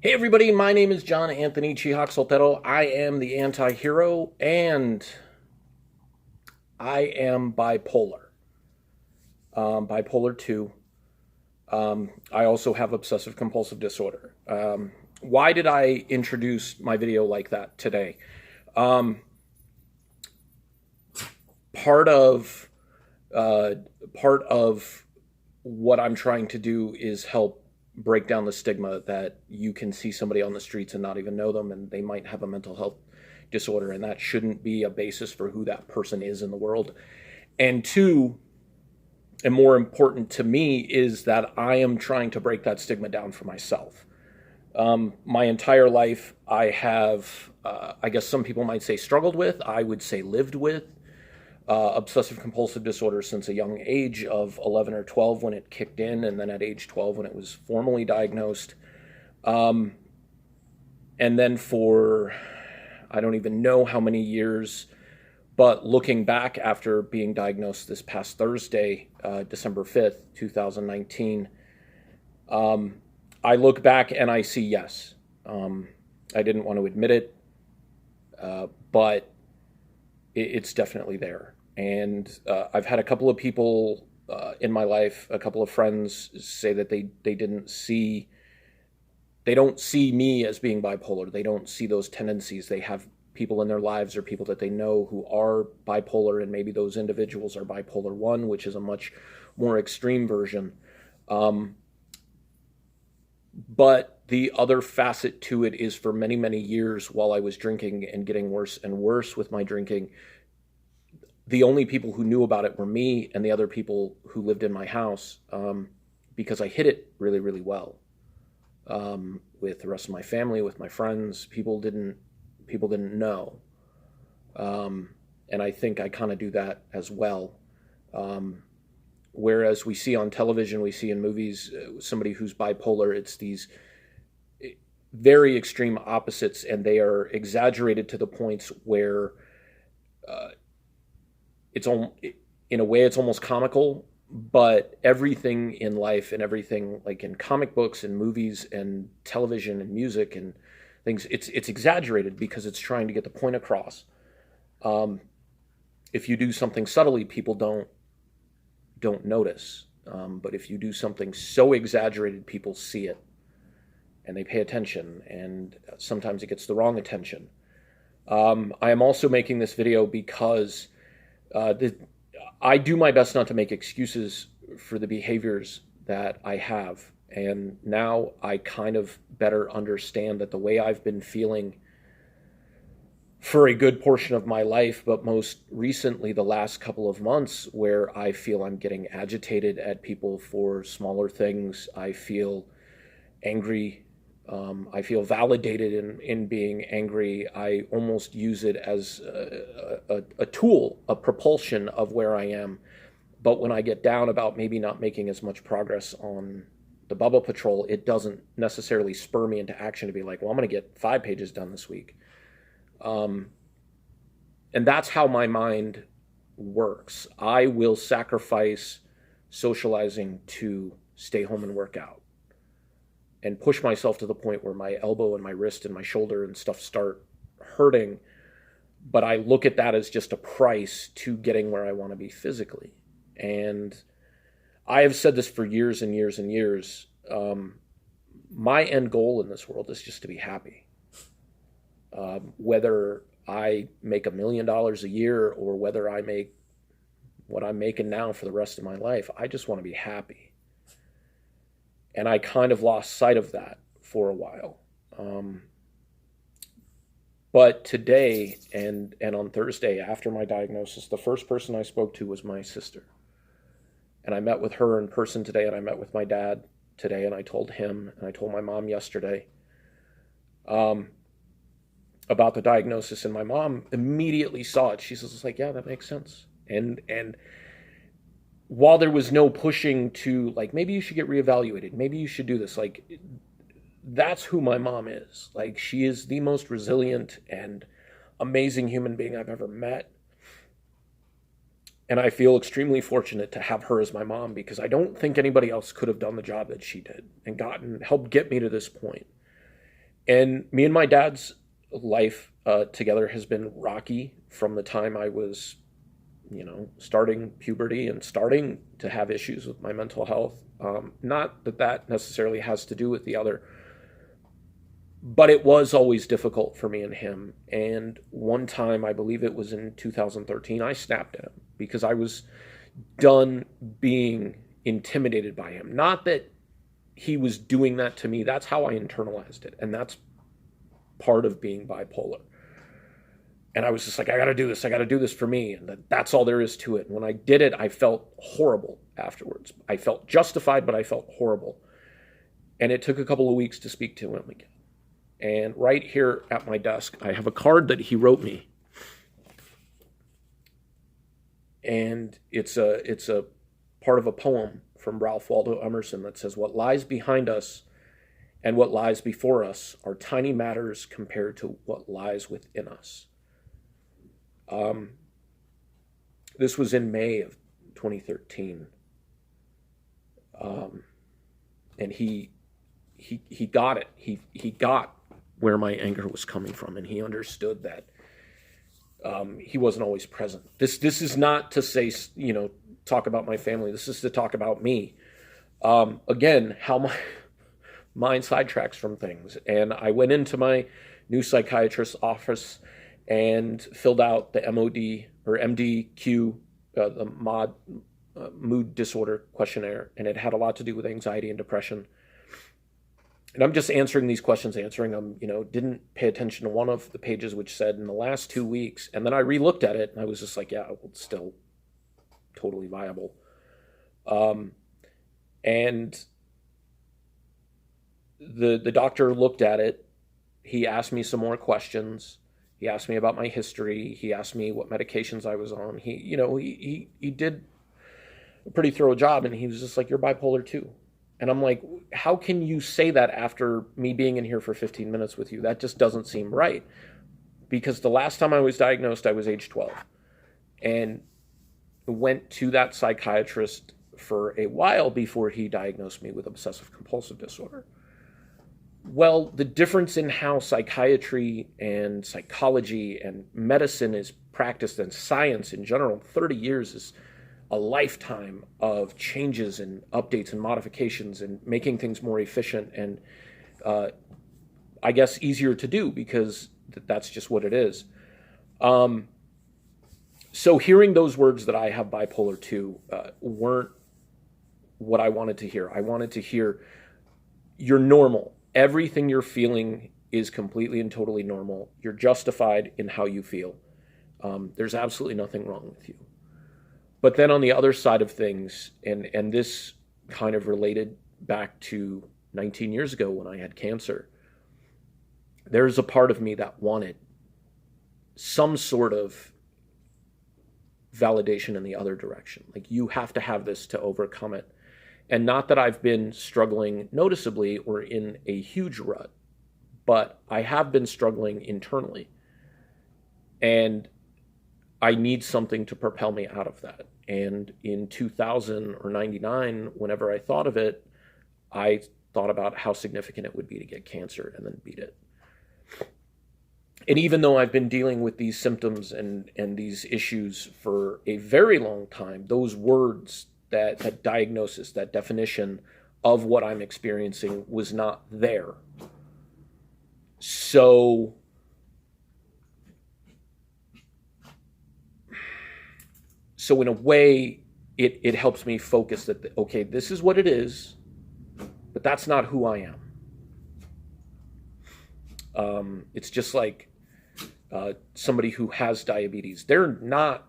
Hey everybody, my name is John Anthony Chihak Soltero. I am the anti-hero and I am bipolar. Bipolar 2. I also have obsessive compulsive disorder. Why did I introduce my video like that today? Um, part of uh, part of what I'm trying to do is help break down the stigma that you can see somebody on the streets and not even know them, and they might have a mental health disorder, and that shouldn't be a basis for who that person is in the world. And two, and more important to me, is that I am trying to break that stigma down for myself. My entire life, I have, I guess some people might say struggled with, I would say lived with obsessive compulsive disorder since a young age of 11 or 12 when it kicked in, and then at age 12 when it was formally diagnosed. Um, and then for, I don't even know how many years, but looking back after being diagnosed this past Thursday, December 5th, 2019, I look back and I see yes. I didn't want to admit it, but it's definitely there. And I've had a couple of people in my life, a couple of friends say that they didn't see, they don't see me as being bipolar. They don't see those tendencies. They have people in their lives or people that they know who are bipolar, and maybe those individuals are bipolar 1, which is a much more extreme version. Um, but the other facet to it is for many, many years while I was drinking and getting worse and worse with my drinking, the only people who knew about it were me and the other people who lived in my house, because I hid it really, really well. With the rest of my family, with my friends, people didn't know. And I think I kind of do that as well. Whereas we see on television, we see in movies, somebody who's bipolar, it's these very extreme opposites, and they are exaggerated to the points where it's in a way it's almost comical. But everything in life and everything like in comic books and movies and television and music and things, it's exaggerated because it's trying to get the point across. If you do something subtly, people don't notice. But if you do something so exaggerated, people see it and they pay attention, and sometimes it gets the wrong attention. I am also making this video because I do my best not to make excuses for the behaviors that I have. And now I kind of better understand that the way I've been feeling for a good portion of my life, but most recently the last couple of months, where I feel I'm getting agitated at people for smaller things. I feel angry. I feel validated in being angry. I almost use it as a tool, a propulsion of where I am. But when I get down about maybe not making as much progress on the Bubble Patrol, it doesn't necessarily spur me into action to be like, well, I'm going to get 5 pages done this week. And that's how my mind works. I will sacrifice socializing to stay home and work out, and push myself to the point where my elbow and my wrist and my shoulder and stuff start hurting. But I look at that as just a price to getting where I want to be physically. And I have said this for years and years and years. My end goal in this world is just to be happy. Whether I make $1 million a year or whether I make what I'm making now for the rest of my life, I just want to be happy. And I kind of lost sight of that for a while. But today and on Thursday after my diagnosis, the first person I spoke to was my sister. And I met with her in person today, and I met with my dad today, and I told him, and I told my mom yesterday about the diagnosis, and my mom immediately saw it. She was like, yeah, that makes sense. And while there was no pushing to, like, maybe you should get reevaluated, maybe you should do this, like, that's who my mom is. Like, she is the most resilient and amazing human being I've ever met. And I feel extremely fortunate to have her as my mom, because I don't think anybody else could have done the job that she did and helped get me to this point. And me and my dad's life together has been rocky from the time I was, starting puberty and starting to have issues with my mental health. Not that that necessarily has to do with the other, but it was always difficult for me and him. And one time, I believe it was in 2013, I snapped at him because I was done being intimidated by him. Not that he was doing that to me. That's how I internalized it. And that's part of being bipolar. And I was just like, I got to do this. I got to do this for me. And that's all there is to it. And when I did it, I felt horrible afterwards. I felt justified, but I felt horrible. And it took a couple of weeks to speak to him again. And right here at my desk, I have a card that he wrote me. And it's a part of a poem from Ralph Waldo Emerson that says, "What lies behind us and what lies before us are tiny matters compared to what lies within us." This was in May of 2013. And he got it. He got where my anger was coming from, and he understood that he wasn't always present. This is not to say, talk about my family. This is to talk about me. Again, how my mind sidetracks from things. And I went into my new psychiatrist's office and filled out the MOD or MDQ, the mood disorder questionnaire, and it had a lot to do with anxiety and depression. And I'm just answering these questions, answering them, didn't pay attention to one of the pages which said in the last 2 weeks. And then I re-looked at it and I was just like, yeah, well, it's still totally viable. And the doctor looked at it. He asked me some more questions. He asked me about my history. He asked me what medications I was on. He did a pretty thorough job, and he was just like, "You're bipolar too." And I'm like, how can you say that after me being in here for 15 minutes with you? That just doesn't seem right. Because the last time I was diagnosed, I was age 12. And went to that psychiatrist for a while before he diagnosed me with obsessive compulsive disorder. Well, the difference in how psychiatry and psychology and medicine is practiced and science in general, 30 years is a lifetime of changes and updates and modifications and making things more efficient and I guess easier to do because that's just what it is. So hearing those words that I have bipolar 2 weren't what I wanted to hear. I wanted to hear, you're normal. Everything you're feeling is completely and totally normal. You're justified in how you feel. There's absolutely nothing wrong with you. But then on the other side of things, and this kind of related back to 19 years ago when I had cancer, there's a part of me that wanted some sort of validation in the other direction. Like, you have to have this to overcome it. And not that I've been struggling noticeably or in a huge rut, but I have been struggling internally. And I need something to propel me out of that. And in 2000 or 99, whenever I thought of it, I thought about how significant it would be to get cancer and then beat it. And even though I've been dealing with these symptoms and these issues for a very long time, those words, that diagnosis, that definition of what I'm experiencing was not there. So in a way, it helps me focus that, okay, this is what it is, but that's not who I am. It's just like somebody who has diabetes. They're not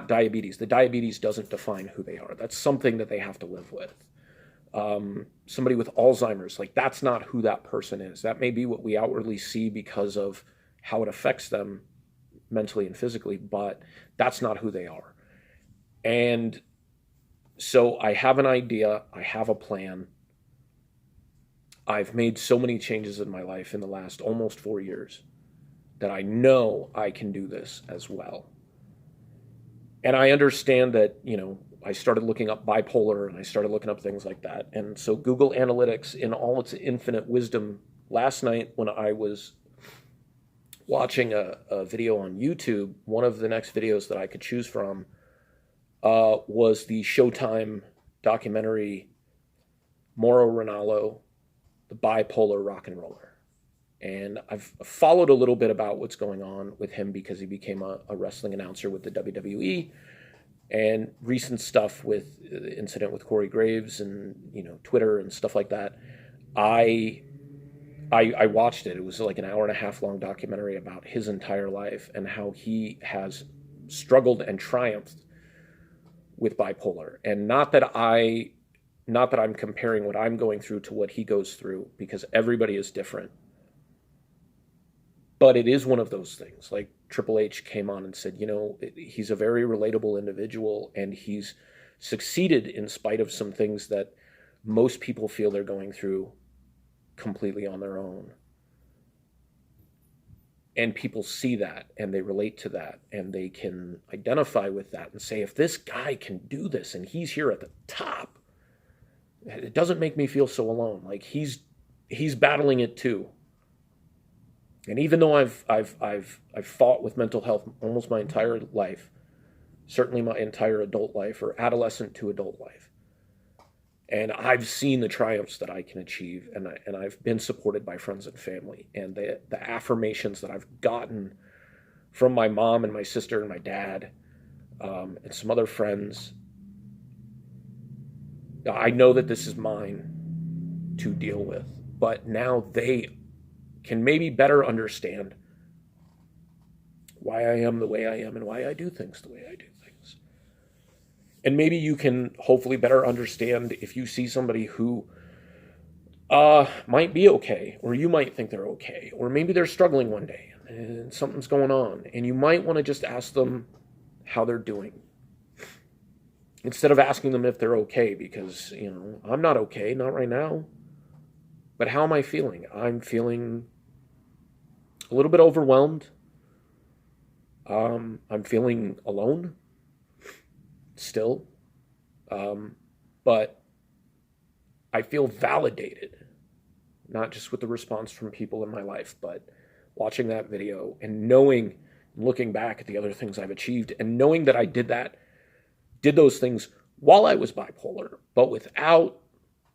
diabetes. The diabetes doesn't define who they are. That's something that they have to live with. Somebody with Alzheimer's, like, that's not who that person is. That may be what we outwardly see because of how it affects them mentally and physically, but that's not who they are. And so I have an idea. I have a plan. I've made so many changes in my life in the last almost 4 years that I know I can do this as well. And I understand that, I started looking up bipolar and I started looking up things like that. And so Google Analytics, in all its infinite wisdom, last night when I was watching a video on YouTube, one of the next videos that I could choose from was the Showtime documentary Mauro Ranallo, the bipolar rock and roller. And I've followed a little bit about what's going on with him because he became a wrestling announcer with the WWE, and recent stuff with the incident with Corey Graves and, Twitter and stuff like that. I watched it. It was like an hour and a half long documentary about his entire life and how he has struggled and triumphed with bipolar. And not that I'm comparing what I'm going through to what he goes through, because everybody is different. But it is one of those things. Like Triple H came on and said, he's a very relatable individual, and he's succeeded in spite of some things that most people feel they're going through completely on their own. And people see that and they relate to that and they can identify with that and say, if this guy can do this and he's here at the top, it doesn't make me feel so alone. Like he's battling it too. And even though I've fought with mental health almost my entire life, certainly my entire adult life, or adolescent to adult life, and I've seen the triumphs that I can achieve, and I've been supported by friends and family, and the affirmations that I've gotten from my mom and my sister and my dad, and some other friends. I know that this is mine to deal with, but now they can maybe better understand why I am the way I am and why I do things the way I do things. And maybe you can hopefully better understand if you see somebody who might be okay, or you might think they're okay, or maybe they're struggling one day and something's going on, and you might want to just ask them how they're doing instead of asking them if they're okay, because, I'm not okay, not right now. But how am I feeling? I'm feeling a little bit overwhelmed. I'm feeling alone still. But I feel validated, not just with the response from people in my life, but watching that video and knowing, looking back at the other things I've achieved, and knowing that I did those things while I was bipolar, but without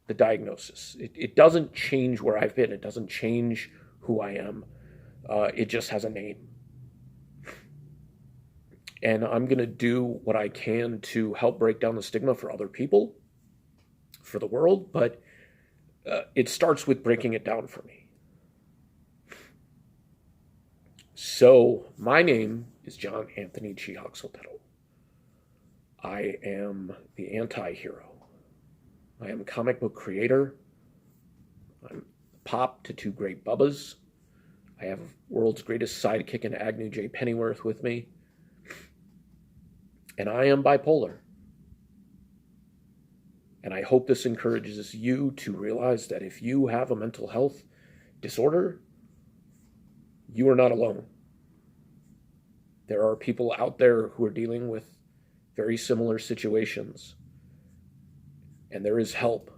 the diagnosis. It doesn't change where I've been. It doesn't change who I am. It just has a name. And I'm going to do what I can to help break down the stigma for other people, for the world, but it starts with breaking it down for me. So, my name is John Anthony G. Huxeltettle. I am the anti-hero. I am a comic book creator. I'm pop to two great bubbas. I have world's greatest sidekick in Agnew J. Pennyworth with me. And I am bipolar. And I hope this encourages you to realize that if you have a mental health disorder, you are not alone. There are people out there who are dealing with very similar situations. And there is help.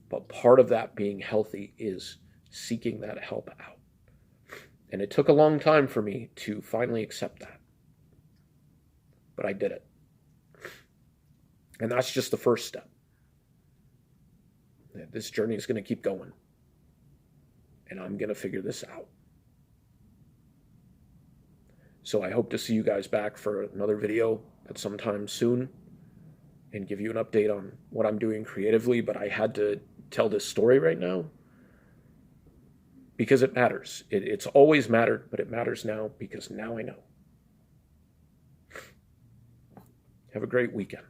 But part of that being healthy is seeking that help out. And it took a long time for me to finally accept that. But I did it. And that's just the first step. This journey is going to keep going. And I'm going to figure this out. So I hope to see you guys back for another video at some time soon and give you an update on what I'm doing creatively. But I had to tell this story right now because it matters. It's always mattered, but it matters now because now I know. Have a great weekend.